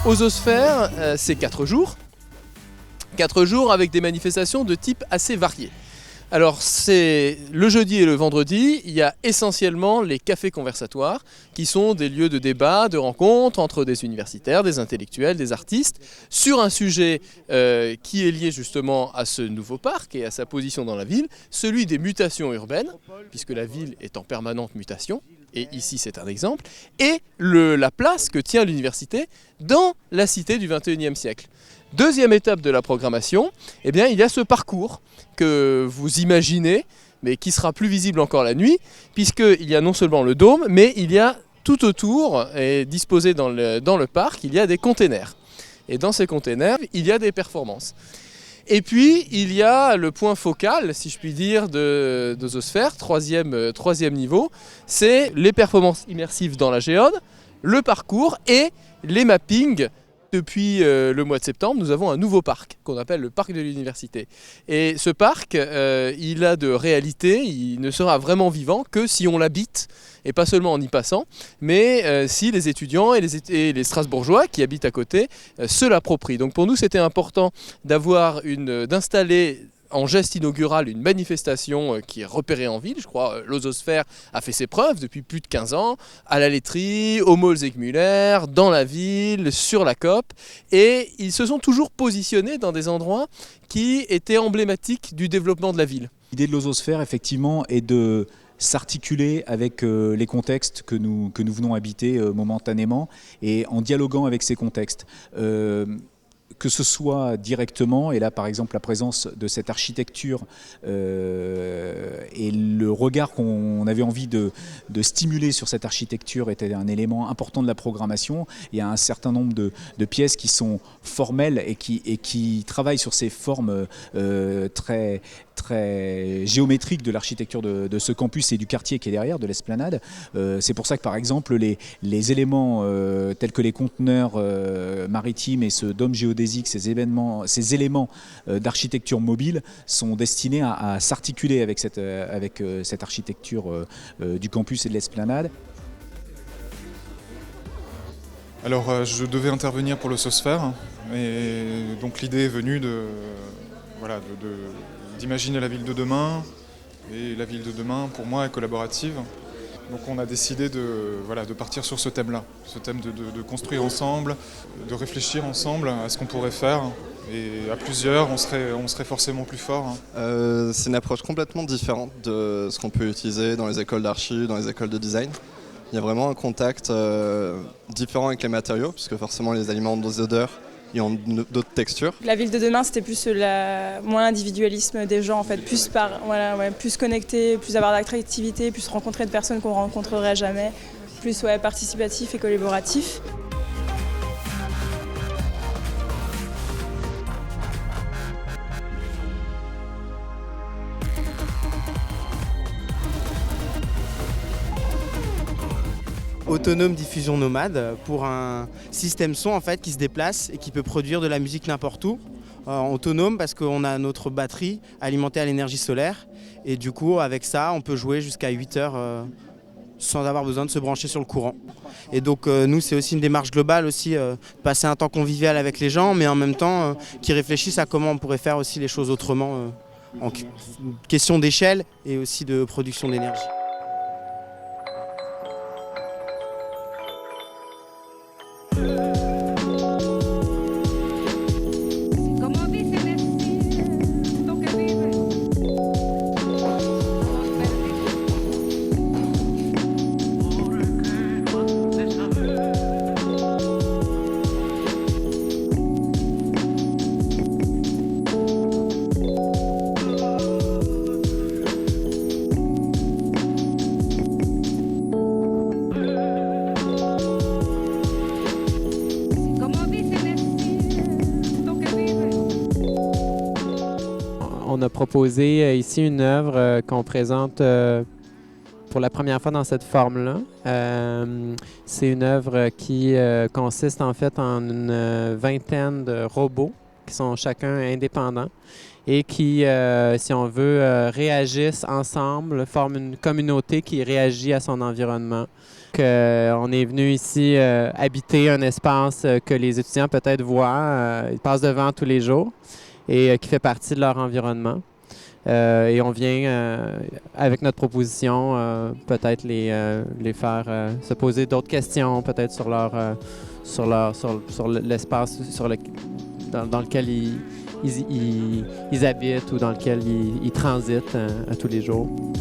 Ososphère, c'est 4 jours. 4 jours avec des manifestations de type assez varié. Alors c'est le jeudi et le vendredi, il y a essentiellement les cafés conversatoires qui sont des lieux de débat, de rencontre entre des universitaires, des intellectuels, des artistes sur un sujet qui est lié justement à ce nouveau parc et à sa position dans la ville, celui des mutations urbaines, puisque la ville est en permanente mutation, et ici c'est un exemple, et la place que tient l'université dans la cité du XXIe siècle. Deuxième étape de la programmation, eh bien, il y a ce parcours que vous imaginez, mais qui sera plus visible encore la nuit, puisqu'il y a non seulement le dôme, mais il y a tout autour, et disposé dans le parc, il y a des containers. Et dans ces containers, il y a des performances. Et puis, il y a le point focal, si je puis dire, d'Ososphère, troisième niveau, c'est les performances immersives dans la géode, le parcours et les mappings. Depuis le mois de septembre, nous avons un nouveau parc qu'on appelle le parc de l'université. Et ce parc, il a de réalité, il ne sera vraiment vivant que si on l'habite, et pas seulement en y passant, mais si les étudiants et les Strasbourgeois qui habitent à côté se l'approprient. Donc pour nous, c'était important d'installer en geste inaugural une manifestation qui est repérée en ville. Je crois l'Ososphère a fait ses preuves depuis plus de 15 ans, à la laiterie, au Mall Zegmuller, dans la ville, sur la COP. Et ils se sont toujours positionnés dans des endroits qui étaient emblématiques du développement de la ville. L'idée de l'Ososphère, effectivement, est de s'articuler avec les contextes que nous venons habiter momentanément et en dialoguant avec ces contextes. Que ce soit directement, et là par exemple la présence de cette architecture et le regard qu'on avait envie de stimuler sur cette architecture était un élément important de la programmation. Il y a un certain nombre de pièces qui sont formelles et qui travaillent sur ces formes très géométriques de l'architecture de ce campus et du quartier qui est derrière, de l'esplanade. C'est pour ça que par exemple les éléments tels que les conteneurs maritimes et ce dôme géodésique, ces éléments d'architecture mobile sont destinés à s'articuler avec cette architecture du campus et de l'esplanade. Alors je devais intervenir pour l'Ososphère et donc l'idée est venue d'imaginer la ville de demain, et la ville de demain pour moi est collaborative. Donc on a décidé de partir sur ce thème-là, ce thème de construire ensemble, de réfléchir ensemble à ce qu'on pourrait faire. Et à plusieurs, on serait forcément plus fort. C'est une approche complètement différente de ce qu'on peut utiliser dans les écoles d'archi, dans les écoles de design. Il y a vraiment un contact différent avec les matériaux, puisque forcément les aliments ont d'autres odeurs et ont d'autres textures. La ville de demain, c'était plus moins l'individualisme des gens, en fait, plus connecté, plus avoir d'attractivité, plus rencontrer de personnes qu'on ne rencontrerait jamais, plus participatif et collaboratif. Autonome diffusion nomade pour un système son en fait qui se déplace et qui peut produire de la musique n'importe où. Autonome parce qu'on a notre batterie alimentée à l'énergie solaire et du coup avec ça on peut jouer jusqu'à 8 heures sans avoir besoin de se brancher sur le courant. Et donc nous c'est aussi une démarche globale aussi, passer un temps convivial avec les gens mais en même temps qui réfléchissent à comment on pourrait faire aussi les choses autrement en question d'échelle et aussi de production d'énergie. On a proposé ici une œuvre qu'on présente pour la première fois dans cette forme-là. C'est une œuvre qui consiste en fait en une vingtaine de robots qui sont chacun indépendants et qui, si on veut, réagissent ensemble, forment une communauté qui réagit à son environnement. On est venu ici habiter un espace que les étudiants peut-être voient, ils passent devant tous les jours et qui fait partie de leur environnement. Et on vient, avec notre proposition, peut-être les faire se poser d'autres questions, peut-être sur l'espace dans lequel ils habitent ou dans lequel ils transitent à tous les jours.